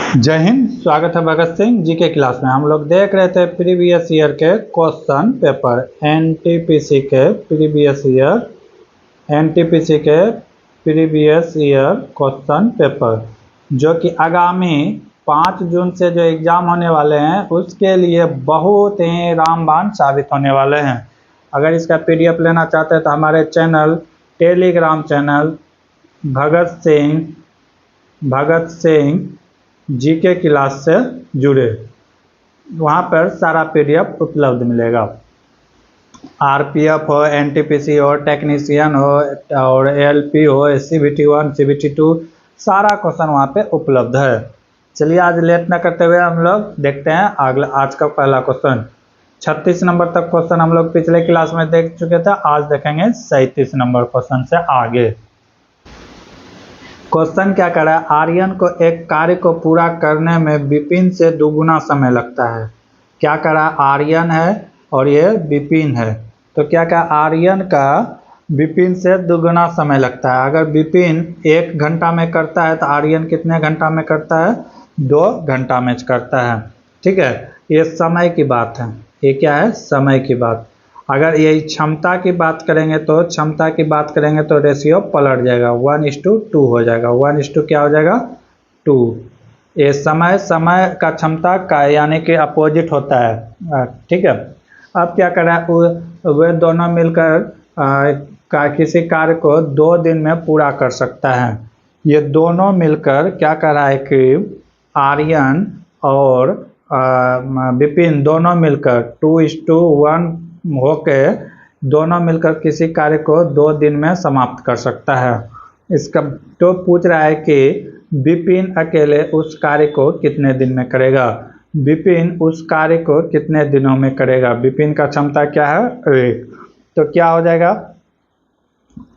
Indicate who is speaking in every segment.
Speaker 1: जय हिंद। स्वागत है भगत सिंह जी के क्लास में। हम लोग देख रहे थे प्रीवियस ईयर के क्वेश्चन पेपर एनटीपीसी के प्रीवियस ईयर क्वेश्चन पेपर जो कि आगामी 5 जून से जो एग्ज़ाम होने वाले हैं उसके लिए बहुत ही रामबाण साबित होने वाले हैं। अगर इसका पीडीएफ लेना चाहते हैं तो हमारे Telegram channel Bhagat Singh GK class से जुड़े, वहाँ पर सारा पीडीएफ उपलब्ध मिलेगा। आरपीएफ हो, एनटीपीसी हो, टेक्नीशियन हो और एलपी हो, सीबीटी 1 सीबीटी 2 सारा क्वेश्चन वहाँ पे उपलब्ध है। चलिए आज लेट न करते हुए हम लोग देखते हैं आज का पहला क्वेश्चन। 36 नंबर तक क्वेश्चन हम लोग पिछले क्लास में देख चुके थे, आज देखेंगे 37 नंबर क्वेश्चन से आगे। क्वेश्चन क्या कर रहा है, आर्यन को एक कार्य को पूरा करने में विपिन से दुगुना समय लगता है। क्या कर रहा है, आर्यन है और ये विपिन है, तो क्या क्या आर्यन का विपिन से दुगुना समय लगता है। अगर विपिन 1 घंटा में करता है तो आर्यन कितने घंटा में करता है, 2 घंटा में करता है। ठीक है, ये समय की बात है, ये क्या है, समय की बात। अगर यही क्षमता की बात करेंगे तो रेशियो पलट जाएगा, 1:2 हो जाएगा। 1:2 क्या हो जाएगा, 2। ये समय का क्षमता का यानी कि अपोजिट होता है। ठीक है, अब क्या कर रहा है, वे दोनों मिलकर किसी कार्य को 2 दिन में पूरा कर सकता है। ये दोनों मिलकर क्या कर रहा है कि आर्यन और विपिन दोनों मिलकर 2:1 होके दोनों मिलकर किसी कार्य को 2 दिन में समाप्त कर सकता है। इसका तो पूछ रहा है कि विपिन अकेले उस कार्य को कितने दिन में करेगा, विपिन उस कार्य को कितने दिनों में करेगा। विपिन का क्षमता क्या है, 1, तो क्या हो जाएगा।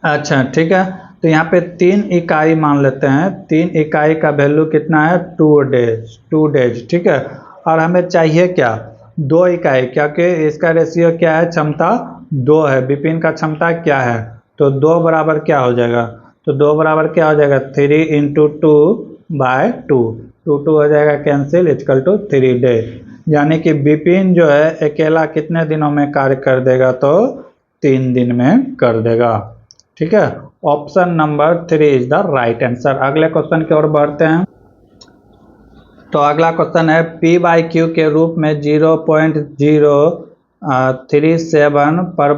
Speaker 1: अच्छा ठीक है, तो यहाँ पे 3 इकाई मान लेते हैं। 3 इकाई का वैल्यू कितना है, 2 डेज। ठीक है, और हमें चाहिए क्या, 2 इकाई, क्योंकि इसका रेशियो क्या है, क्षमता 2 है। विपिन का क्षमता क्या है, तो 2 बराबर क्या हो जाएगा, तो 2 बराबर क्या हो जाएगा, 3 × 2/2। 2 हो जाएगा कैंसिल, इक्वल टू 3 डे। यानी कि विपिन जो है अकेला कितने दिनों में कार्य कर देगा, तो 3 दिन में कर देगा। ठीक है, option number 3 is the right answer. अगले क्वेश्चन की ओर बढ़ते हैं। तो अगला क्वेश्चन है, P/Q के रूप में 0.037 पर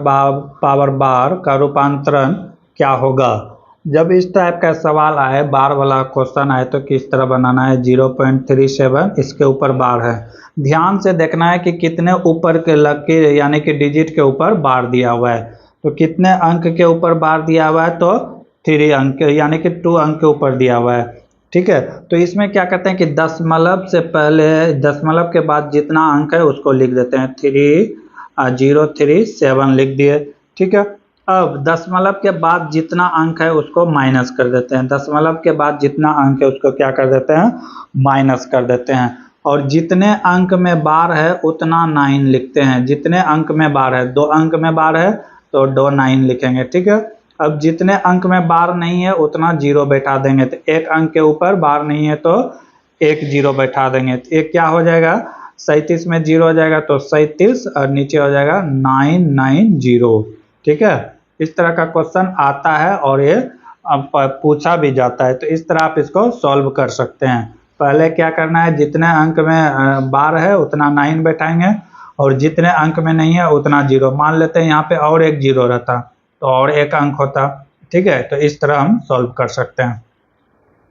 Speaker 1: पावर बार का रूपांतरण क्या होगा। जब इस टाइप का सवाल आए, बार वाला क्वेश्चन आए, तो किस तरह बनाना है। 0.37 इसके ऊपर बार है, ध्यान से देखना है कि कितने ऊपर के लकीर यानी कि डिजिट के ऊपर बार दिया हुआ है। तो कितने अंक के ऊपर बार दिया हुआ है, तो 3 अंक यानी कि 2 अंक के ऊपर दिया हुआ है। ठीक है, तो इसमें क्या करते हैं कि दशमलव से पहले दशमलव के बाद जितना अंक है उसको लिख देते हैं, 3037 लिख दिए। ठीक है, अब दशमलव के बाद जितना अंक है उसको माइनस कर देते हैं। दशमलव के बाद जितना अंक है उसको क्या कर देते हैं, माइनस कर देते हैं। और जितने अंक में बार है उतना 9 लिखते हैं। जितने अंक में बार है, 2 अंक में बार है तो 2 9 लिखेंगे। ठीक है, अब जितने अंक में बार नहीं है उतना 0 बैठा देंगे। तो 1 अंक के ऊपर बार नहीं है तो 1 0 बैठा देंगे। तो एक क्या हो जाएगा, 37 में 0 हो जाएगा तो 37 और नीचे हो जाएगा 990। ठीक है, इस तरह का क्वेश्चन आता है और ये पूछा भी जाता है। तो इस तरह आप इसको सॉल्व कर सकते हैं। पहले क्या करना है, जितने अंक में बार है उतना 9 बैठाएंगे और जितने अंक में नहीं है उतना 0। मान लेते हैं यहाँ पे और एक 0 रहता तो और 1 अंक होता। ठीक है, तो इस तरह हम सॉल्व कर सकते हैं।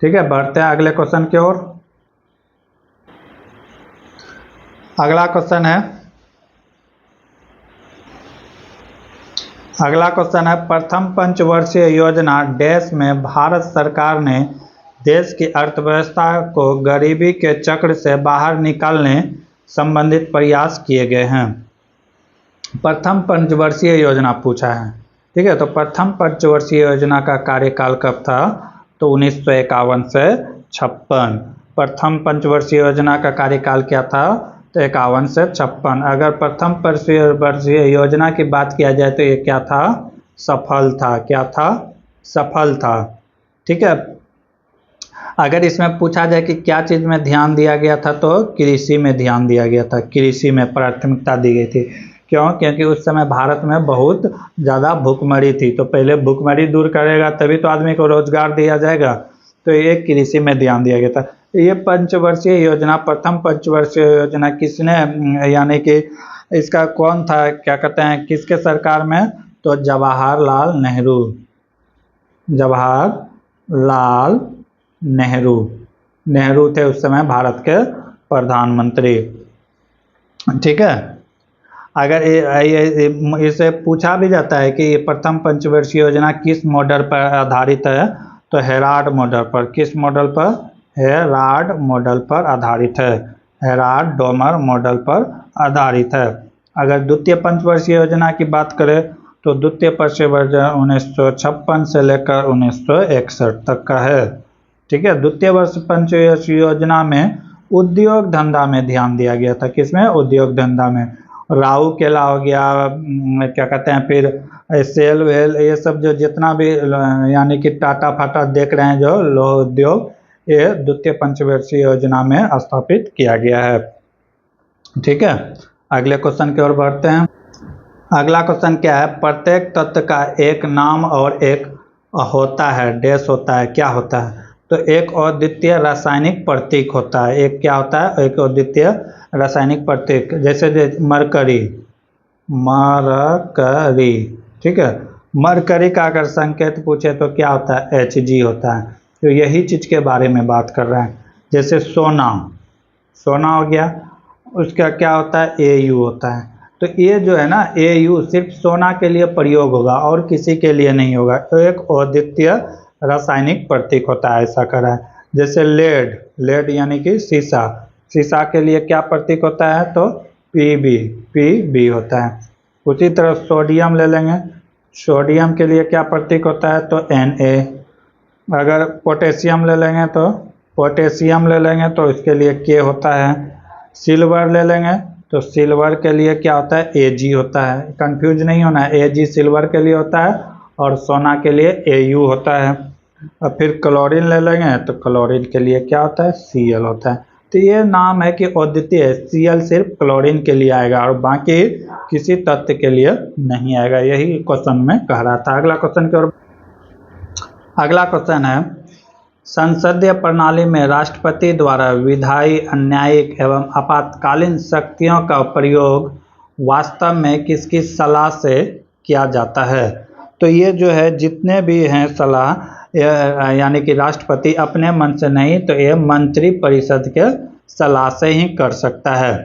Speaker 1: ठीक है, बढ़ते हैं अगले क्वेश्चन की ओर। अगला क्वेश्चन है प्रथम पंचवर्षीय योजना डैश में भारत सरकार ने देश की अर्थव्यवस्था को गरीबी के चक्र से बाहर निकालने संबंधित प्रयास किए गए हैं। प्रथम पंचवर्षीय योजना पूछा है। ठीक है, तो प्रथम पंचवर्षीय योजना का कार्यकाल कब था, तो 1951 से 56। प्रथम पंचवर्षीय योजना का कार्यकाल क्या था, तो 51 से 56। अगर प्रथम पंचवर्षीय योजना की बात किया जाए तो ये क्या था, सफल था। क्या था, सफल था। ठीक है, अगर इसमें पूछा जाए कि क्या चीज़ में ध्यान दिया गया था, तो कृषि में ध्यान दिया गया था, कृषि में प्राथमिकता दी गई थी। क्यों? क्योंकि उस समय भारत में बहुत ज़्यादा भुखमरी थी, तो पहले भुखमरी दूर करेगा तभी तो आदमी को रोजगार दिया जाएगा, तो ये कृषि में ध्यान दिया गया था। ये पंचवर्षीय योजना, प्रथम पंचवर्षीय योजना किसने, यानी कि इसका कौन था, क्या कहते हैं, किसके सरकार में, तो जवाहरलाल नेहरू, जवाहरलाल नेहरू, नेहरू थे उस समय भारत के प्रधानमंत्री। ठीक है। अगर इसे पूछा भी जाता है कि ये प्रथम पंचवर्षीय योजना किस मॉडल पर आधारित है, तो हेराल्ड मॉडल पर। किस मॉडल पर? हेराल्ड मॉडल पर आधारित है, हेराल्ड डोमर मॉडल पर आधारित है। अगर द्वितीय पंचवर्षीय योजना की बात करें तो द्वितीय पंचवर्षीय 1956 से लेकर 1961 तक का है। ठीक है। द्वितीय वर्ष पंचवर्षीय योजना में उद्योग धंधा में ध्यान दिया गया था। किसमें? उद्योग धंधा में। राहु केला हो गया, क्या कहते हैं, फिर सेल वेल, ये सब जो जितना भी यानी कि टाटा फाटा देख रहे हैं जो लोह उद्योग, ये द्वितीय पंचवर्षीय योजना में स्थापित किया गया है। ठीक है। अगले क्वेश्चन की ओर बढ़ते हैं। अगला क्वेश्चन क्या है? प्रत्येक तत्व का एक नाम और एक होता है, डैश होता है, क्या होता है? तो एक अद्वितीय रासायनिक प्रतीक होता है। एक क्या होता है? एक अद्वितीय रासायनिक प्रतीक, जैसे मरकरी, मरकरी। ठीक है। मरकरी का अगर संकेत पूछे तो क्या होता है? Hg होता है। तो यही चीज के बारे में बात कर रहे हैं। जैसे सोना, सोना हो गया, उसका क्या होता है? Au होता है। तो ये जो है ना, Au सिर्फ सोना के लिए प्रयोग होगा और किसी के लिए नहीं होगा। तो एक अद्वितीय रासायनिक प्रतीक होता है, ऐसा करा है। जैसे लेड, लेड यानी कि शीशा, शीशा के लिए क्या प्रतीक होता है? तो Pb, Pb होता है। उसी तरह सोडियम ले लेंगे, सोडियम के लिए क्या प्रतीक होता है? तो Na। अगर पोटेशियम ले लेंगे तो पोटेशियम ले लेंगे तो इसके लिए K होता है। सिल्वर ले लेंगे तो सिल्वर के लिए क्या होता है? Ag होता है। कंफ्यूज नहीं होना है, Ag सिल्वर के लिए होता है और सोना के लिए Au होता है। और फिर क्लोरीन ले लेंगे तो क्लोरीन के लिए क्या होता है? Cl होता है। तो ये नाम है कि अद्वितीय है, Cl सिर्फ क्लोरीन के लिए आएगा और बाकी किसी तत्व के लिए नहीं आएगा। यही क्वेश्चन में कह रहा था। अगला क्वेश्चन की ओर, अगला क्वेश्चन है, संसदीय प्रणाली में राष्ट्रपति द्वारा विधायी, न्यायिक एवं आपातकालीन शक्तियों का प्रयोग वास्तव में किसकी सलाह से किया जाता है? तो ये जो है जितने भी हैं सलाह, यानी कि राष्ट्रपति अपने मन से नहीं, तो ये मंत्री परिषद के सलाह से ही कर सकता है।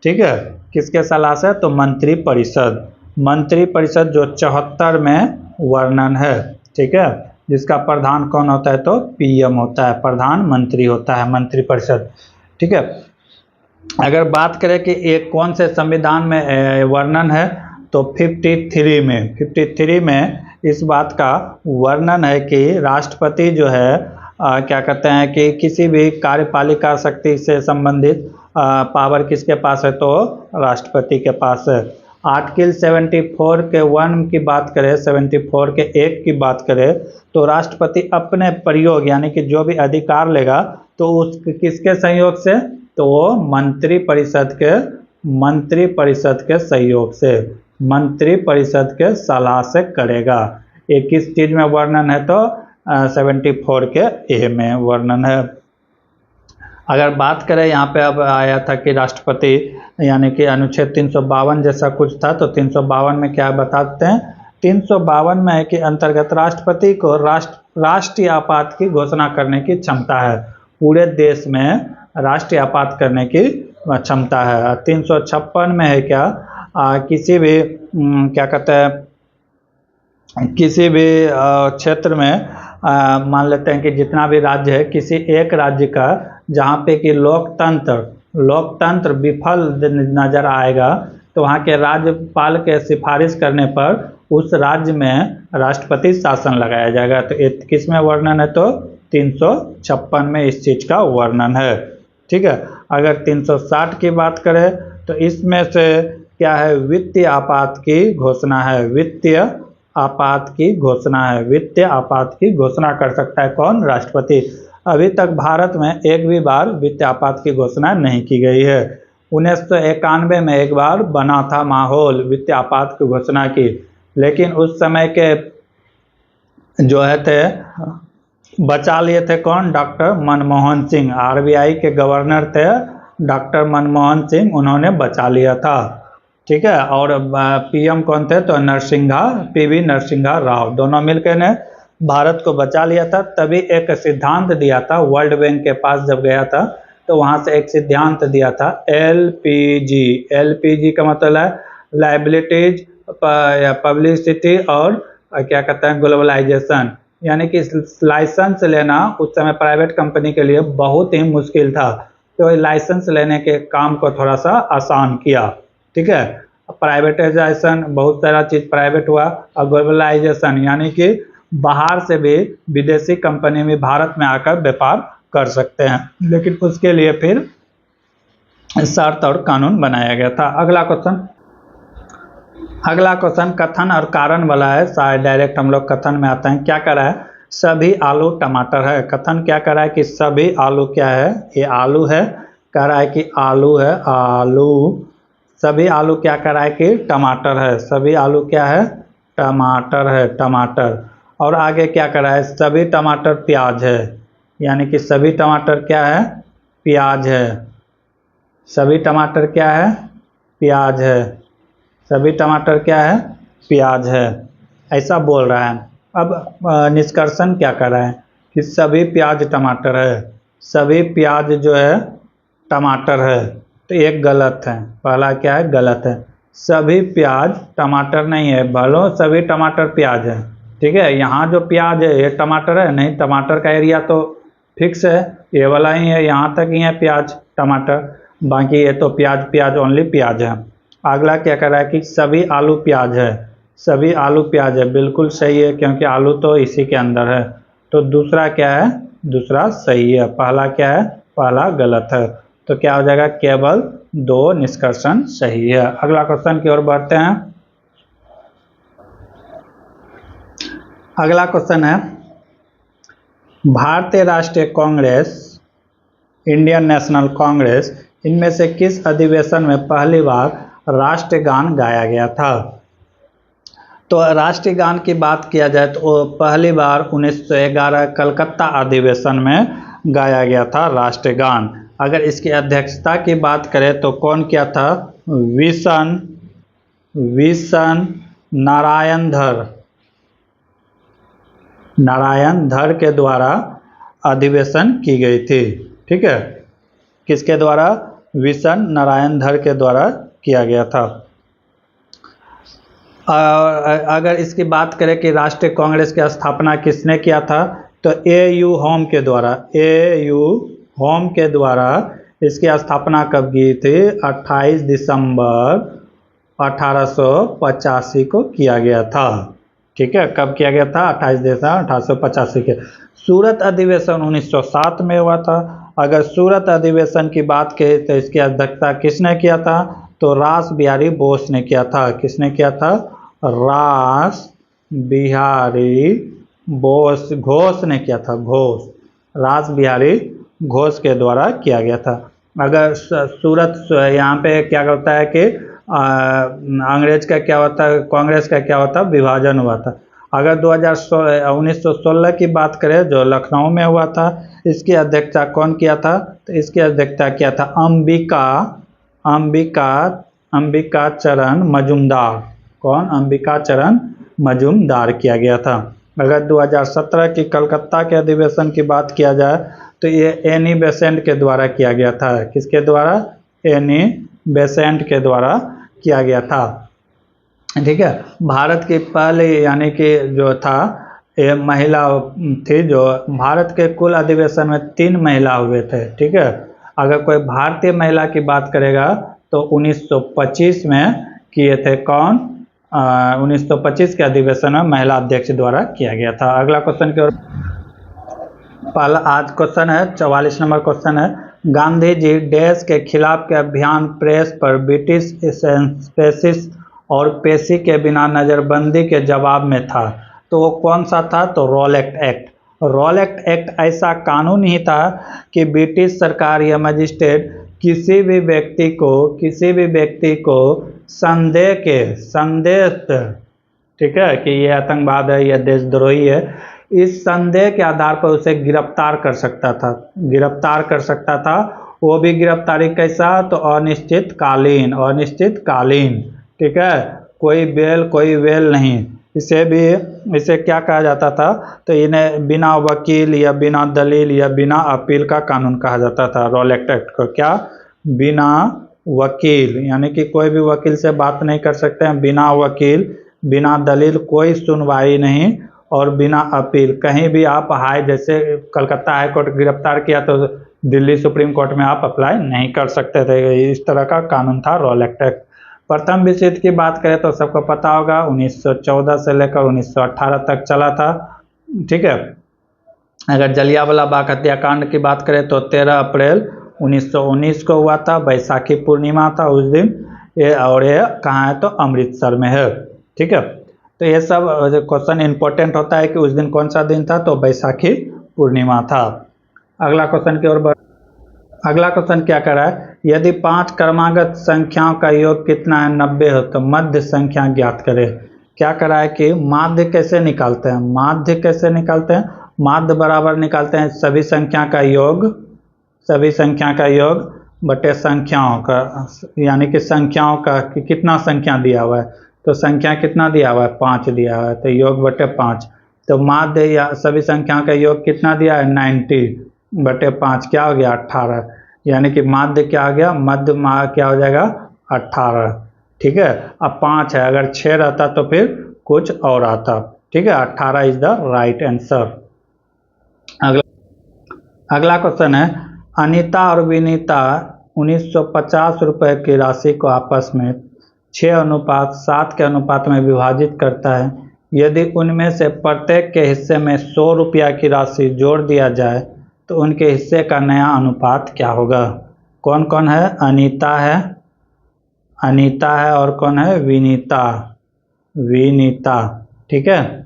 Speaker 1: ठीक है। किसके सलाह से? तो मंत्री परिषद। मंत्री परिषद जो 74 में वर्णन है। ठीक है। जिसका प्रधान कौन होता है? तो PM होता है, प्रधानमंत्री होता है मंत्री परिषद। ठीक है। अगर बात करें कि एक कौन से संविधान में वर्णन है, तो 53 में, 53 में इस बात का वर्णन है कि राष्ट्रपति जो है क्या कहते हैं कि किसी भी कार्यपालिका शक्ति से संबंधित पावर किसके पास है? तो राष्ट्रपति के पास है। आर्टिकल 74 के 1 की बात करें, 74 के 1 की बात करें, तो राष्ट्रपति अपने प्रयोग यानी कि जो भी अधिकार लेगा तो उस किसके सहयोग से? तो वो मंत्री परिषद के सहयोग से, मंत्री परिषद के सलाह से करेगा। ये किस चीज में वर्णन है? तो 74 के A में वर्णन है। अगर बात करें यहाँ पे, अब आया था कि राष्ट्रपति यानी कि अनुच्छेद 352 जैसा कुछ था, तो 352 में क्या बताते हैं? 352 में है कि अंतर्गत राष्ट्रपति को राष्ट्रीय आपात की घोषणा करने की क्षमता है। पूरे देश में राष्ट्रीय आपात करने की क्षमता है। 356 में है क्या, किसी भी क्या कहते हैं, किसी भी क्षेत्र में मान लेते हैं कि जितना भी राज्य है, किसी एक राज्य का जहाँ पे कि लोकतंत्र विफल नजर आएगा, तो वहाँ के राज्यपाल के सिफारिश करने पर उस राज्य में राष्ट्रपति शासन लगाया जाएगा। तो किस में वर्णन है? तो 356 में इस चीज का वर्णन है। ठीक है। अगर 360 की बात करें तो इसमें से क्या है? वित्तीय आपात की घोषणा है। वित्तीय आपात की घोषणा है। वित्तीय आपात की घोषणा कर सकता है कौन? राष्ट्रपति। अभी तक भारत में एक भी बार वित्तीय आपात की घोषणा नहीं की गई है। 1991 में एक बार बना था माहौल वित्तीय आपात की घोषणा की, लेकिन उस समय के जो है थे बचा लिए थे कौन? डॉक्टर मनमोहन सिंह, आरबीआई के गवर्नर थे डॉक्टर मनमोहन सिंह, उन्होंने बचा लिया था। ठीक है, और पीएम कौन थे? तो पीवी नरसिम्हा राव, दोनों मिलकर ने भारत को बचा लिया था। तभी एक सिद्धांत दिया था, वर्ल्ड बैंक के पास जब गया था तो वहां से एक सिद्धांत दिया था एलपीजी। एलपीजी का मतलब है लाइबिलिटीज, पब्लिसिटी और क्या कहते हैं ग्लोबलाइजेशन, यानी कि लाइसेंस लेना उस समय प्राइवेट कंपनी के लिए बहुत ही मुश्किल था, तो लाइसेंस लेने के काम को थोड़ा सा आसान किया। ठीक है, प्राइवेटाइजेशन, बहुत सारा चीज प्राइवेट हुआ, और ग्लोबलाइजेशन यानी कि बाहर से भी विदेशी कंपनी में भारत में आकर व्यापार कर सकते हैं, लेकिन उसके लिए फिर शर्त और कानून बनाया गया था। अगला क्वेश्चन कथन और कारण वाला है, शायद डायरेक्ट हम लोग कथन में आते हैं। क्या कह रहा है? सभी आलू टमाटर है। कथन क्या कह रहा है कि सभी आलू क्या है? ये आलू है। कह रहा है कि आलू है, आलू। सभी आलू क्या कह रहा है कि टमाटर है। सभी आलू क्या है? टमाटर है, टमाटर। और आगे क्या कह रहा है? सभी टमाटर प्याज है, यानी कि सभी टमाटर क्या है? प्याज है। सभी टमाटर क्या है? प्याज है। सभी टमाटर क्या है? प्याज है, ऐसा बोल रहा है। अब निष्कर्षण क्या कर रहा है कि सभी प्याज टमाटर है। सभी प्याज जो है टमाटर है, तो एक गलत है। पहला क्या है? गलत है। सभी प्याज टमाटर नहीं है, भलो सभी टमाटर प्याज है। ठीक है, यहाँ जो प्याज है ये टमाटर है नहीं, टमाटर का एरिया तो फिक्स है, ये वाला ही है, यहाँ तक ही है प्याज टमाटर, बाकी ये तो प्याज ओनली प्याज है। अगला क्या कर रहा है कि सभी आलू प्याज है। सभी आलू प्याज है, बिल्कुल सही है, क्योंकि आलू तो इसी के अंदर है। तो दूसरा क्या है? दूसरा सही है। पहला क्या है? पहला गलत है। तो क्या हो जाएगा? केवल 2 निष्कर्षण सही है। अगला क्वेश्चन की ओर बढ़ते हैं। अगला क्वेश्चन है भारतीय राष्ट्रीय कांग्रेस, इंडियन नेशनल कांग्रेस, इनमें से किस अधिवेशन में पहली बार राष्ट्रगान गाया गया था? तो राष्ट्रीय गान की बात किया जाए तो पहली बार 1911 कलकत्ता अधिवेशन में गाया गया था राष्ट्रीय गान। अगर इसकी अध्यक्षता की बात करें तो कौन किया था? विशन नारायण धर के द्वारा अधिवेशन की गई थी। ठीक है, किसके द्वारा? विशन नारायण धर के द्वारा किया गया था। अगर इसकी बात करें कि राष्ट्रीय कांग्रेस की स्थापना किसने किया था, तो एयू होम के द्वारा, एयू होम के द्वारा इसकी स्थापना कब की थी? 28 दिसंबर 1885 को किया गया था। ठीक है, कब किया गया था? 28 दिसंबर 1885 के। सूरत अधिवेशन 1907 में हुआ था। अगर सूरत अधिवेशन की बात करें तो इसकी अध्यक्षता किसने किया था? तो रास बिहारी बोस ने किया था। किसने किया था? रास बिहारी बोस, घोष ने किया था, घोष, रास बिहारी घोष के द्वारा किया गया था। अगर सूरत, यहाँ पे क्या होता है कि अंग्रेज का क्या होता है, कांग्रेस का क्या होता है? विभाजन हुआ था। अगर 1916 की बात करें जो लखनऊ में हुआ था, इसकी अध्यक्षता कौन किया था? तो इसकी अध्यक्षता किया था अंबिका चरण मजूमदार। कौन? अंबिका चरण मजूमदार किया गया था। अगर 2017 की कलकत्ता के अधिवेशन की बात किया जाए तो ये एनी बेसेंट के द्वारा किया गया था। किसके द्वारा? एनी बेसेंट के द्वारा किया गया था। ठीक है, भारत की पहले यानी कि जो था ये महिला थी, जो भारत के कुल अधिवेशन में 3 महिला हुए थे। ठीक है, अगर कोई भारतीय महिला की बात करेगा तो 1925 में किए थे। कौन? 1925 के अधिवेशन में महिला अध्यक्ष द्वारा किया गया था। अगला क्वेश्चन की ओर, पहला आज क्वेश्चन है 44 नंबर क्वेश्चन है, गांधी जी डैश के खिलाफ के अभियान प्रेस पर ब्रिटिश स्पेसिस और पेशी के बिना नज़रबंदी के जवाब में था, तो वो कौन सा था? तो रॉलेट एक्ट। रॉलेट एक्ट ऐसा कानून ही था कि ब्रिटिश सरकार या मजिस्ट्रेट किसी भी व्यक्ति को संदेह ठीक है कि ये आतंकवाद है, ये देशद्रोही है, इस संदेह के आधार पर उसे गिरफ्तार कर सकता था। वो भी गिरफ्तारी कैसा, तो अनिश्चितकालीन, ठीक है, कोई वेल नहीं। इसे क्या कहा जाता था, तो इन्हें बिना वकील या बिना दलील या बिना अपील का कानून कहा जाता था। रॉलेट एक्ट को क्या, बिना वकील, यानी कि कोई भी वकील से बात नहीं कर सकते हैं, बिना वकील, बिना दलील, कोई सुनवाई नहीं, और बिना अपील। कहीं भी आप जैसे कलकत्ता हाई कोर्ट गिरफ्तार किया तो दिल्ली सुप्रीम कोर्ट में आप अप्लाई नहीं कर सकते थे। इस तरह का कानून था रॉलेट एक्ट। प्रथम विश्व युद्ध की बात करें तो सबको पता होगा 1914 से लेकर 1918 तक चला था, ठीक है। अगर जलियांवाला बाग हत्याकांड की बात करें तो 13 अप्रैल 1919 को हुआ था, बैसाखी पूर्णिमा था उस दिन, ये कहाँ है, तो अमृतसर में है, ठीक है। तो ये सब क्वेश्चन इंपॉर्टेंट होता है कि उस दिन कौन सा दिन था, तो बैसाखी पूर्णिमा था। अगला क्वेश्चन क्या कर रहा है, यदि 5 क्रमागत संख्याओं का योग कितना है, 90 हो, तो मध्य संख्या ज्ञात करें। क्या कर रहा है कि माध्य कैसे निकालते हैं, माध्य बराबर निकालते हैं सभी संख्या का योग बटे संख्याओं का, यानी कि संख्याओं का कि कितना संख्या दिया हुआ है, तो संख्या कितना दिया हुआ है, 5 दिया हुआ है, तो योग बटे 5। तो माध्य या सभी संख्याओं का योग कितना दिया है, 90 बटे 5, क्या हो गया, 18, यानी कि माध्य क्या हो गया, मध्य क्या हो जाएगा, 18, ठीक है। अब 5 है, अगर 6 रहता तो फिर कुछ और आता, ठीक है। 18 इज द राइट आंसर। अगला क्वेश्चन है, अनीता और विनीता 1950 रुपये की राशि को आपस में 6:7 के अनुपात में विभाजित करता है। यदि उनमें से प्रत्येक के हिस्से में 100 रुपया की राशि जोड़ दिया जाए तो उनके हिस्से का नया अनुपात क्या होगा। कौन कौन है, अनीता है और कौन है, विनीता, ठीक है।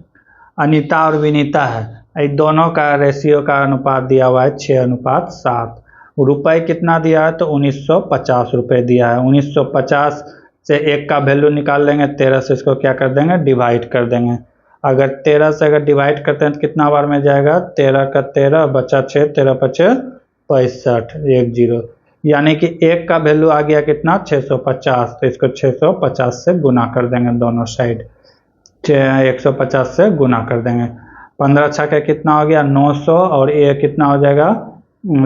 Speaker 1: अनीता और विनीता है, इन दोनों का रेशियो का अनुपात दिया हुआ है 6:7। रुपये कितना दिया है, तो 1950 रुपये दिया है। 1950 से 1 का वैल्यू निकाल लेंगे, 13 से इसको क्या कर देंगे, डिवाइड कर देंगे। अगर 13 से अगर डिवाइड करते हैं तो कितना बार में जाएगा, 13 का 13 बचा 6, 13 5 65, 10, यानी कि 1 का वैल्यू आ गया कितना, 650। तो इसको 650 से गुना कर देंगे, दोनों साइड 150 से गुना कर देंगे। 15 छक्के कितना हो गया, 900, और ये कितना हो जाएगा,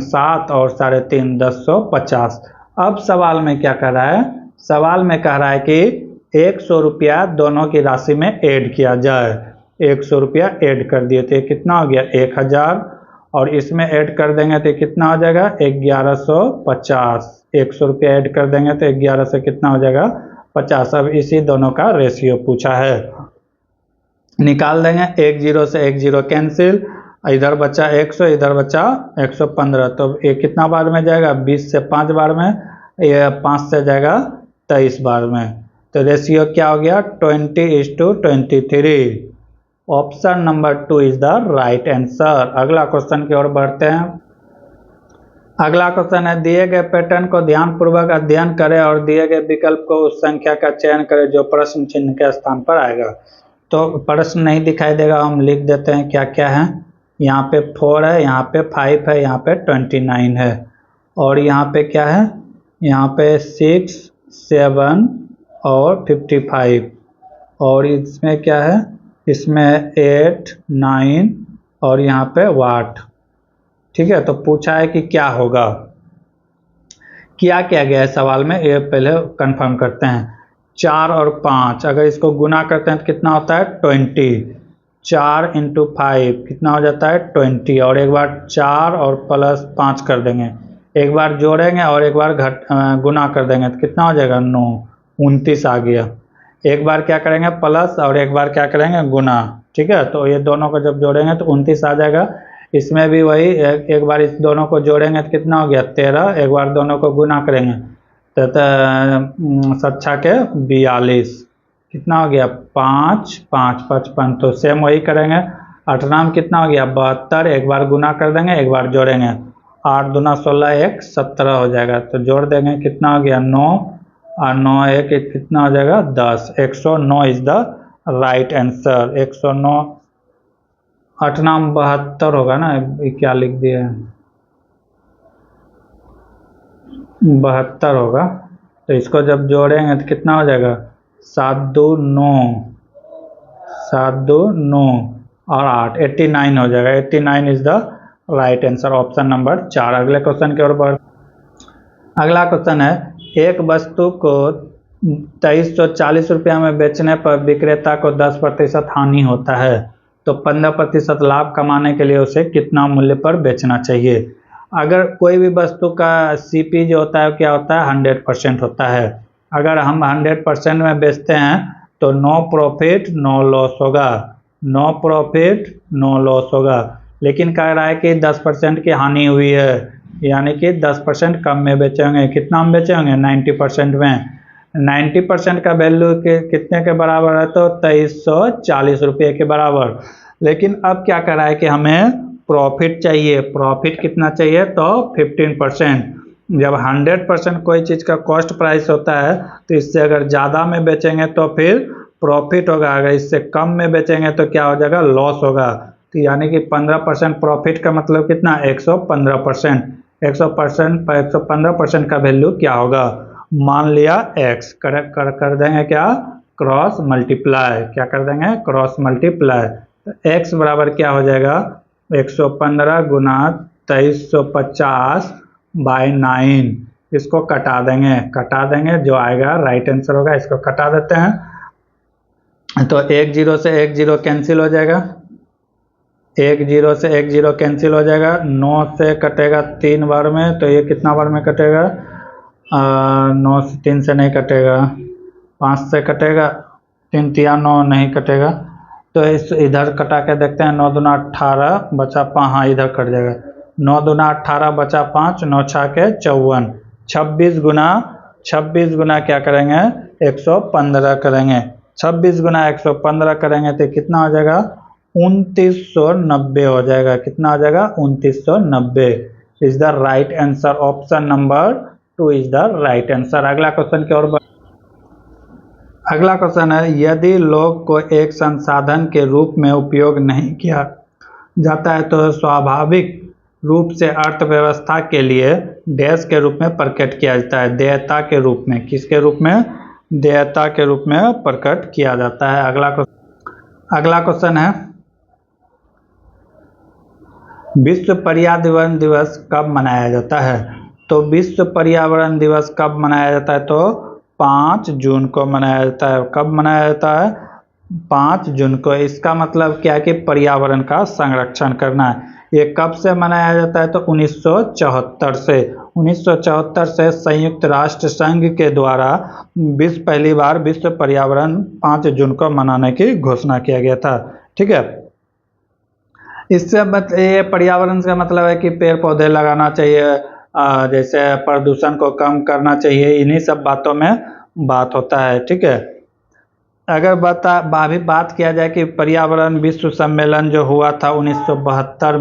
Speaker 1: 7 और 3.5 1050। अब सवाल में क्या कर रहा है, सवाल में कह रहा है कि 100 रुपया दोनों की राशि में ऐड किया जाए। 100 रुपया ऐड कर दिए थे, कितना हो गया, 1000, और इसमें ऐड कर देंगे तो कितना हो जाएगा, 1150। 100 रुपया ऐड कर देंगे तो 11 से कितना हो जाएगा, 50। अब इसी दोनों का रेशियो पूछा है, निकाल देंगे। 10 से 10 कैंसिल, इधर बचा 100, इधर बचा 115, तो ये कितना बार में जाएगा, 20 से 5 बार में, ये 5 से जाएगा 23 बार में। तो रेशियो क्या हो गया, 20:23। Option number 2 is the right answer. अगला क्वेश्चन की ओर बढ़ते हैं। अगला क्वेश्चन है, दिए गए पैटर्न को ध्यानपूर्वक अध्ययन करें और दिए गए विकल्प को उस संख्या का चयन करें जो प्रश्न चिन्ह के स्थान पर आएगा। तो प्रश्न नहीं दिखाई देगा, हम लिख देते हैं क्या क्या है। यहाँ पे 4 है, यहाँ पे 5 है, यहाँ पे 29 है, और यहाँ पे क्या है, यहाँ पे 6, 7 और 55, और इसमें क्या है, इसमें 8, 9 और यहाँ पे वाट, ठीक है। तो पूछा है कि क्या होगा, क्या किया गया है सवाल में, ये पहले कंफर्म करते हैं। 4 और 5 अगर इसको गुना करते हैं तो कितना होता है, 20। 4 × 5 कितना हो जाता है, 20, और एक बार 4 और प्लस 5 कर देंगे, एक बार जोड़ेंगे और एक बार गुना कर देंगे तो कितना हो जाएगा, 9, 29 आ गया। एक बार क्या करेंगे, प्लस, और एक बार क्या करेंगे, गुना, ठीक है। तो ये दोनों को जब जोड़ेंगे तो 29 आ जाएगा। इसमें भी वही, एक बार इस दोनों को जोड़ेंगे तो कितना हो गया, 13, एक बार दोनों को गुना करेंगे तो 7 के 42, कितना हो गया, 5, 5, 55। तो सेम वही करेंगे, 8 नाम कितना हो गया 72, एक बार गुना कर देंगे एक बार जोड़ेंगे, 8 दूना 16 1 17 हो जाएगा। तो जोड़ देंगे कितना हो गया 9 और 9 1 कितना हो जाएगा 10। 109 इज द राइट आंसर। 109, 8 नाम 72 होगा ना, ये क्या लिख दिया है 72 होगा। तो इसको जब जोड़ेंगे तो कितना हो जाएगा 7 2 9, 7 2 9 और 8 89 हो जाएगा। 89 is the right answer, option number 4। अगले क्वेश्चन की ओर बढ़। अगला क्वेश्चन है, एक वस्तु को 2340 रुपया में बेचने पर विक्रेता को 10% हानि होता है, तो 15% लाभ कमाने के लिए उसे कितना मूल्य पर बेचना चाहिए। अगर कोई भी वस्तु का सीपी जो होता है क्या होता है 100% होता है। अगर हम 100% में बेचते हैं तो नो प्रॉफिट नो लॉस होगा, नो प्रॉफिट नो लॉस होगा। लेकिन कह रहा है कि 10% की हानि हुई है, यानी कि 10% कम में बेचे होंगे। कितना में बेचे होंगे 90% में। 90% का वैल्यू कितने के बराबर है तो 2340 रुपये के बराबर। लेकिन अब क्या कर रहा है कि हमें प्रॉफिट चाहिए। प्रॉफिट कितना चाहिए तो 15%। जब 100% कोई चीज़ का कॉस्ट प्राइस होता है तो इससे अगर ज़्यादा में बेचेंगे तो फिर प्रॉफिट होगा, अगर इससे कम में बेचेंगे तो क्या हो जाएगा लॉस होगा। तो यानी कि 15% प्रॉफिट का मतलब कितना 115%। 115% का वैल्यू क्या होगा, मान लिया x, कर देंगे क्या क्रॉस मल्टीप्लाई, क्या कर देंगे क्रॉस मल्टीप्लाई। तो x बराबर क्या हो जाएगा 115 गुना 2350 बाई 9। इसको कटा देंगे जो आएगा राइट आंसर होगा। इसको कटा देते हैं तो 1 0 से 1 0 कैंसिल हो जाएगा, 1 0 से 1 0 कैंसिल हो जाएगा। 9 से कटेगा 3 बार में, तो ये कितना बार में कटेगा 9 से 3 से नहीं कटेगा, 5 से कटेगा, 3 तिया 9 नहीं कटेगा। तो इस इधर कटा के देखते हैं, 9 दूना 18 बचा 5, हाँ इधर कट जाएगा। 9 दूना 18 बचा 5, 9 6 के 54, 26 गुना क्या करेंगे 115 करेंगे। 26 गुना 115 करेंगे तो कितना हो जाएगा 2990 हो जाएगा। कितना हो जाएगा 2990 is the right answer. Option number 2 is the right answer. अगला क्वेश्चन की ओर। अगला क्वेश्चन है, यदि लोग को एक संसाधन के रूप में उपयोग नहीं किया जाता है तो स्वाभाविक रूप से अर्थव्यवस्था के लिए डैश के रूप में प्रकट किया जाता है, देयता के रूप में। किसके रूप में, देयता के रूप में प्रकट किया जाता है। अगला क्वेश्चन है, विश्व पर्यावरण दिवस कब मनाया जाता है। तो विश्व पर्यावरण दिवस कब मनाया जाता है तो 5 जून को मनाया जाता है। कब मनाया जाता है 5 जून को। इसका मतलब क्या है कि पर्यावरण का संरक्षण करना है। ये कब से मनाया जाता है तो 1974 से। 1974 से संयुक्त राष्ट्र संघ के द्वारा पहली बार विश्व पर्यावरण 5 जून को मनाने की घोषणा किया गया था। ठीक है, इससे ये पर्यावरण का मतलब है कि पेड़ पौधे लगाना चाहिए, जैसे प्रदूषण को कम करना चाहिए, इन्हीं सब बातों में बात होता है। ठीक है, अगर बात किया जाए कि पर्यावरण विश्व सम्मेलन जो हुआ था 1972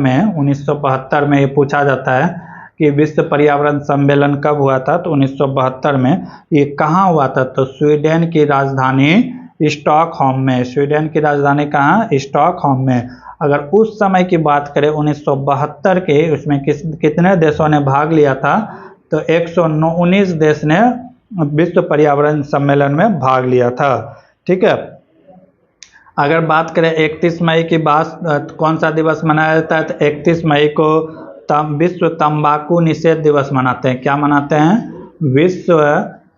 Speaker 1: में ये पूछा जाता है कि विश्व पर्यावरण सम्मेलन कब हुआ था तो 1972 में। ये कहाँ हुआ था तो स्वीडन की राजधानी स्टॉकहोम में। स्वीडन की राजधानी कहाँ स्टॉकहोम में। अगर उस समय की बात करें 1972 के, उसमें कितने देशों ने भाग लिया था तो 119 देश ने विश्व पर्यावरण सम्मेलन में भाग लिया था। ठीक है, अगर बात करें 31 मई की बात, कौन सा दिवस मनाया जाता है तो 31 मई को विश्व तंबाकू निषेध दिवस मनाते हैं। क्या मनाते हैं विश्व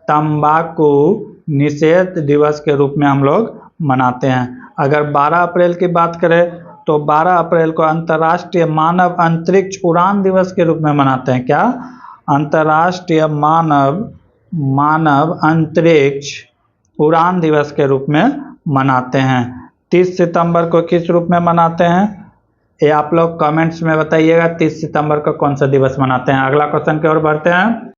Speaker 1: तंबाकू निषेध दिवस के रूप में हम लोग मनाते हैं। अगर 12 अप्रैल की बात करें तो 12 अप्रैल को अंतर्राष्ट्रीय मानव अंतरिक्ष उड़ान दिवस के रूप में मनाते हैं। क्या अंतर्राष्ट्रीय मानव अंतरिक्ष उड़ान दिवस के रूप में मनाते हैं। 30 सितंबर को किस रूप में मनाते हैं ये आप लोग कमेंट्स में बताइएगा। 30 सितंबर को कौन सा दिवस मनाते हैं। अगला क्वेश्चन की ओर बढ़ते हैं।